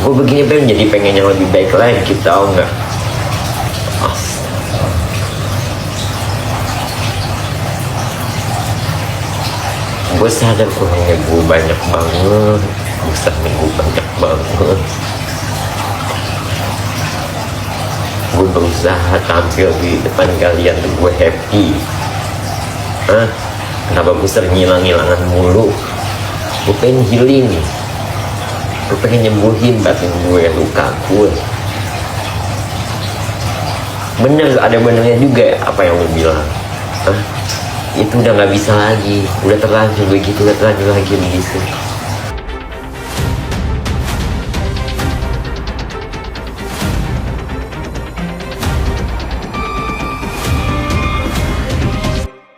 Gue begini pengen jadi pengen yang lebih baik lagi, tau nggak? Gue sadar kurangnya gue banyak banget, besarnya gue banyak banget. Gue berusaha tampil di depan kalian tuh gue happy. Kenapa gue sering ngilang-ngilangan mulu? Gue pengen healing, gue pengen nyembuhin batin gue, luka gue. Bener, ada benernya juga apa yang lo bilang. Itu udah nggak bisa lagi, udah terlanjur begitu, udah terlanjur lagi begitu.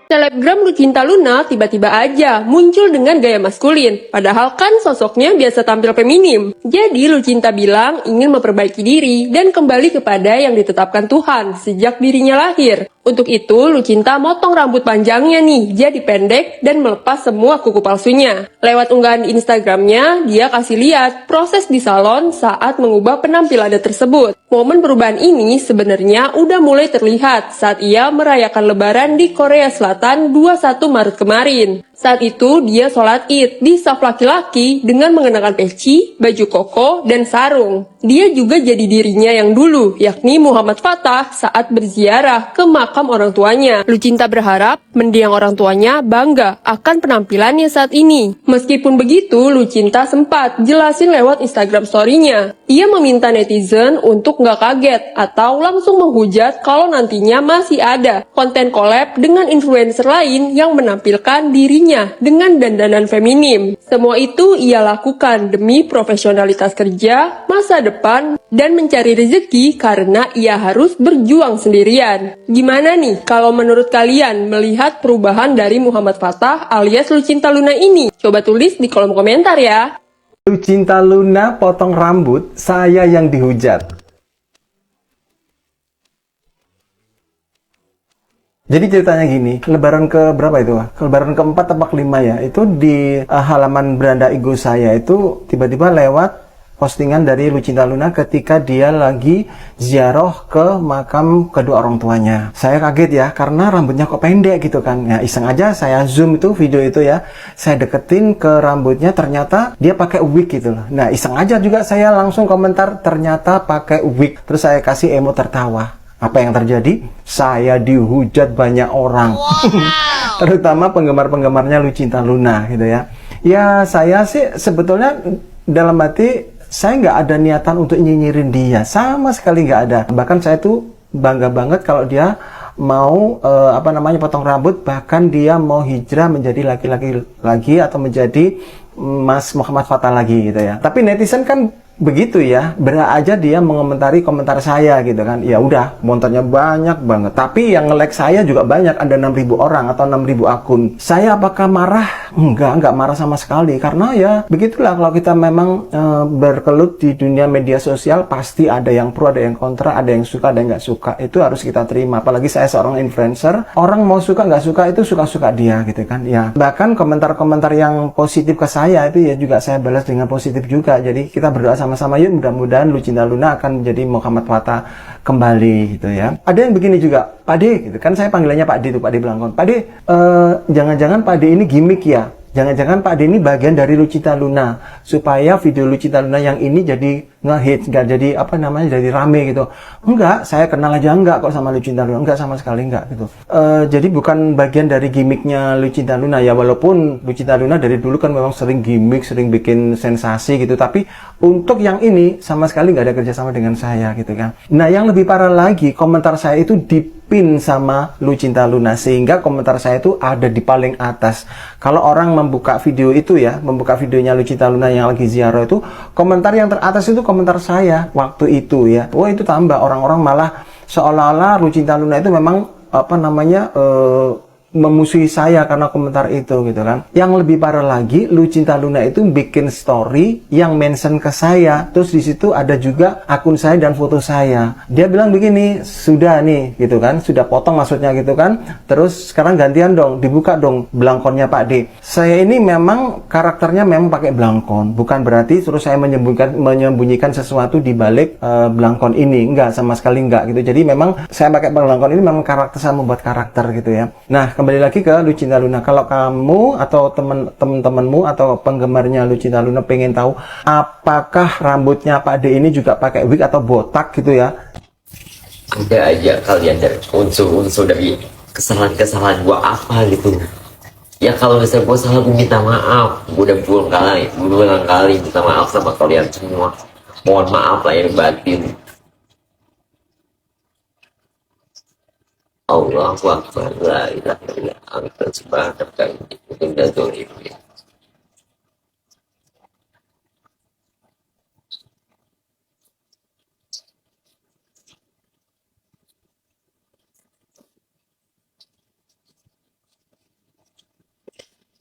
Selebgram Lucinta Luna tiba-tiba aja muncul dengan gaya maskulin, padahal kan sosoknya biasa tampil feminim. Jadi Lucinta bilang ingin memperbaiki diri dan kembali kepada yang ditetapkan Tuhan sejak dirinya lahir. Untuk itu, Lucinta motong rambut panjangnya nih jadi pendek dan melepas semua kuku palsunya. Lewat unggahan di Instagramnya, dia kasih lihat proses di salon saat mengubah penampilannya tersebut. Momen perubahan ini sebenarnya udah mulai terlihat saat ia merayakan Lebaran di Korea Selatan 21 Maret kemarin. Saat itu dia sholat id di saf laki-laki dengan mengenakan peci, baju koko, dan sarung. Dia juga jadi dirinya yang dulu, yakni Muhammad Fattah saat berziarah ke makam orang tuanya. Lucinta berharap mendiang orang tuanya bangga akan penampilannya saat ini. Meskipun begitu, Lucinta sempat jelasin lewat Instagram story-nya. Ia meminta netizen untuk nggak kaget atau langsung menghujat kalau nantinya masih ada konten collab dengan influencer lain yang menampilkan dirinya dengan dandanan feminim. Semua itu ia lakukan demi profesionalitas kerja, masa depan, dan mencari rezeki karena ia harus berjuang sendirian. Gimana nih kalau menurut kalian melihat perubahan dari Muhammad Fattah alias Lucinta Luna ini? Coba tulis di kolom komentar ya. Lucinta Luna potong rambut, saya yang dihujat. Jadi ceritanya gini, lebaran ke berapa itu? Lebaran keempat atau kelima ya, itu di halaman beranda IG saya itu tiba-tiba lewat postingan dari Lucinta Luna ketika dia lagi ziarah ke makam kedua orang tuanya. Saya kaget ya, karena rambutnya kok pendek gitu kan. Ya iseng aja saya zoom itu video itu ya, saya deketin ke rambutnya, ternyata dia pakai wig gitu loh. Nah iseng aja juga saya langsung komentar, ternyata pakai wig. Terus saya kasih emo tertawa. Apa yang terjadi? Saya dihujat banyak orang. Terutama penggemar-penggemarnya Lucinta Luna gitu ya. Ya saya sih sebetulnya dalam hati saya nggak ada niatan untuk nyinyirin dia. Sama sekali nggak ada. Bahkan saya tuh bangga banget kalau dia mau potong rambut. Bahkan dia mau hijrah menjadi laki-laki lagi atau menjadi Mas Muhammad Fattah lagi gitu ya. Tapi netizen kan begitu ya, berat aja dia mengomentari komentar saya gitu kan. Ya udah, montornya banyak banget. Tapi yang nge-like saya juga banyak, ada 6.000 orang atau 6.000 akun. Saya apakah marah? Enggak marah sama sekali. Karena ya begitulah kalau kita memang berkelut di dunia media sosial, pasti ada yang pro, ada yang kontra, ada yang suka, ada yang nggak suka. Itu harus kita terima. Apalagi saya seorang influencer, orang mau suka nggak suka itu suka-suka dia gitu kan. Ya bahkan komentar-komentar yang positif ke saya itu ya juga saya balas dengan positif juga. Jadi kita berdoa sama-sama yuk, mudah-mudahan Lucinta Luna akan menjadi Muhammad Fattah kembali gitu ya. Ada yang begini juga, Pak D gitu kan, saya panggilannya Pak D tuh, Pak D Blangkon. Pak D, jangan-jangan Pak D ini gimmick ya? Jangan-jangan Pak D ini bagian dari Lucinta Luna supaya video Lucinta Luna yang ini jadi nge-hit, nggak jadi jadi rame gitu. Enggak, saya kenal aja enggak kok sama Lucinta Luna, enggak sama sekali enggak gitu. Jadi bukan bagian dari gimmicknya Lucinta Luna ya, walaupun Lucinta Luna dari dulu kan memang sering gimmick, sering bikin sensasi gitu, tapi untuk yang ini sama sekali nggak ada kerjasama dengan saya gitu kan. Nah yang lebih parah lagi, komentar saya itu dipin sama Lucinta Luna sehingga komentar saya itu ada di paling atas. Kalau orang membuka video itu ya, membuka videonya Lucinta Luna yang lagi ziarah itu, komentar yang teratas itu komentar saya waktu itu ya. Wah itu tambah, orang-orang malah seolah-olah Lucinta Luna itu memang memusuhi saya karena komentar itu gitu kan. Yang lebih parah lagi, Lucinta Luna itu bikin story yang mention ke saya, terus di situ ada juga akun saya dan foto saya. Dia bilang begini, sudah nih gitu kan, sudah potong maksudnya gitu kan. Terus sekarang gantian dong, dibuka dong belangkonnya Pak D. Saya ini memang karakternya memang pakai belangkon, bukan berarti terus saya menyembunyikan sesuatu di balik belangkon ini, enggak, sama sekali enggak gitu. Jadi memang saya pakai belangkon ini memang karakter, saya membuat karakter gitu ya. Nah, kembali lagi ke Lucinta Luna. Kalau kamu atau teman-temanmu atau penggemarnya Lucinta Luna pengen tahu apakah rambutnya Pak D ini juga pakai wig atau botak gitu ya, ada aja kalian dari unsur-unsur dari kesalahan-kesalahan gua apa gitu. Ya kalau misalnya gua salah, gua minta maaf. Gua udah berulang kali minta maaf sama kalian semua. Mohon maaf lahir batin. Allahu Akbar, la ilaha illa anta subhanaka inni kuntu minadz dzalimin.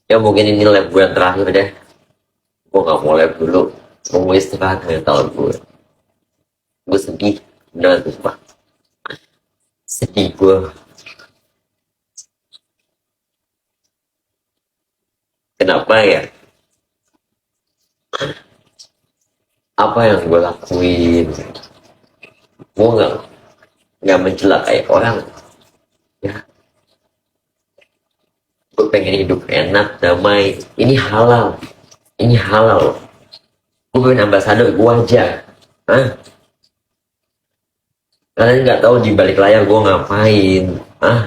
Ya mungkin ini lab gue yang terakhir deh. Gue gak mau lab dulu. Gue mau istirahat mental gue. Gue sedih. Beneran sumpah. Sedih gue. Kenapa ya? Apa yang gue lakuin? Gue gak mencelakai orang. Ya. Gue pengen hidup enak, damai. Ini halal. Ini halal. Gue pengen ambasador, gue wajar. Hah? Kalian nggak tahu di balik layar gue ngapain. Hah?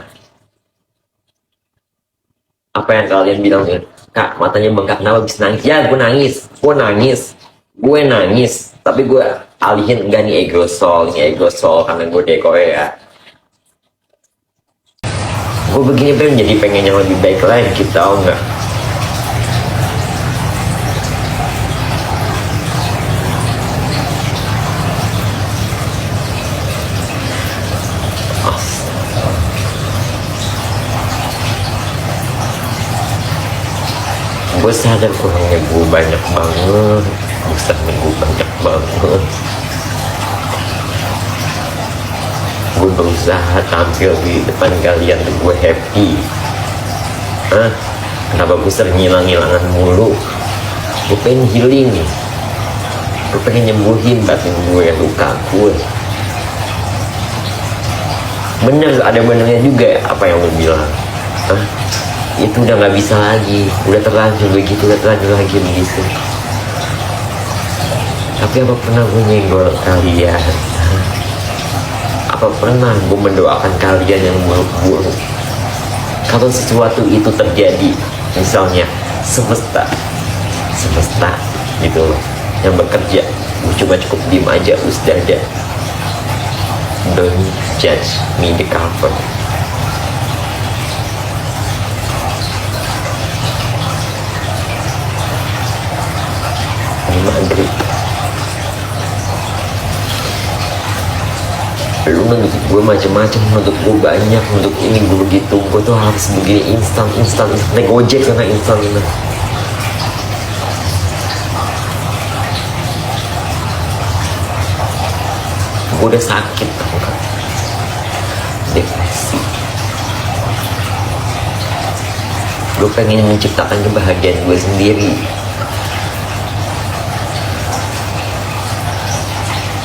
Apa yang kalian bilang ya? Kak, matanya bengkak, kenapa bisa nangis? Ya, gue nangis. Gue nangis. Gue nangis. Tapi gue alihin, enggak nih ego soul karena gue dekor ya. Gue begini pengen yang lebih baik lagi, tau nggak? Gue sadar kurangnya gue banyak banget. Gue berusaha tampil di depan kalian tuh gue happy. Hah? Kenapa gue sering ngilang-ngilangan mulu? Gue pengen healing. Gue pengen nyembuhin batin gue, luka gue. Bener, ada benernya juga apa yang gue bilang. Hah? Itu udah gak bisa lagi. Udah terlanjur begitu. Tapi apa pernah gue nyenggol kalian? Apa pernah gue mendoakan kalian yang buruk-buruk? Kalau sesuatu itu terjadi, misalnya semesta gitu loh, yang bekerja, gue cuma cukup diem aja, usdada. Don't judge me the cover. Maghrib. Lu menuntut gue macam-macam, menuntut gue banyak, menuntut ini gue begitu, gue tuh harus begini instan, naik ojek karena instan ini. Gue udah sakit, tau kan? Depresi. Gue pengen menciptakan kebahagiaan gue sendiri.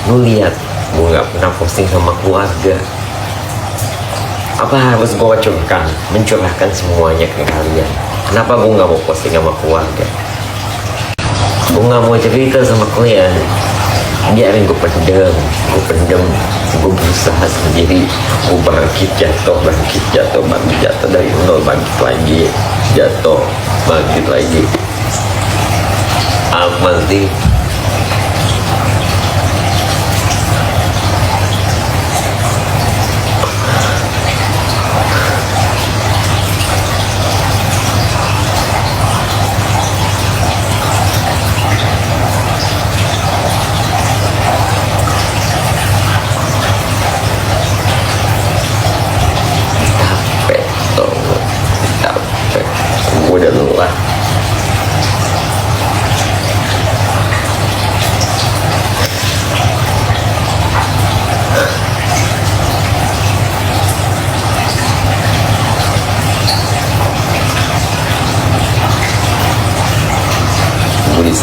Lu lihat, gue gak pernah posting sama keluarga. Apa harus gue mencurahkan semuanya ke kalian? Kenapa gue gak mau posting sama keluarga? Gue gak mau cerita sama kalian. Biarin gue pendem. Gue berusaha sendiri. Gue bangkit jatuh dari nol, bangkit lagi, jatuh, bangkit lagi. Apa sih?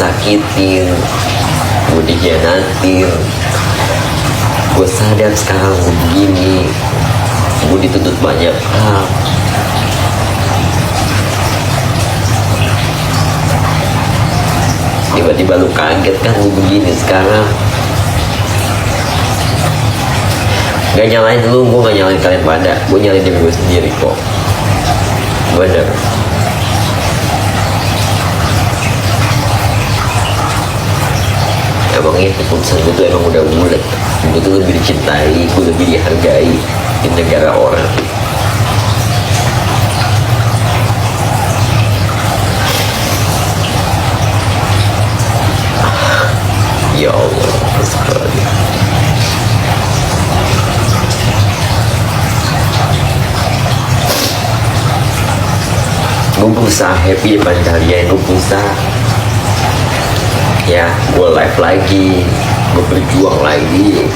disakitin, gue dikhianatin. Gue sadar sekarang gue begini, gue dituntut banyak hal. Tiba-tiba lu kaget kan gue begini sekarang. Gak nyalain lu, gue gak nyalain kalian pada, gue nyalain diri gue sendiri kok. Bener. Emangnya keputusan gue tuh emang udah bulat. Gue tuh lebih dicintai, gue lebih dihargai di negara orang. Ya Allah, sekali. Gue berusaha happy depan kalian, gue berusaha ya, gue live lagi, gue berjuang lagi.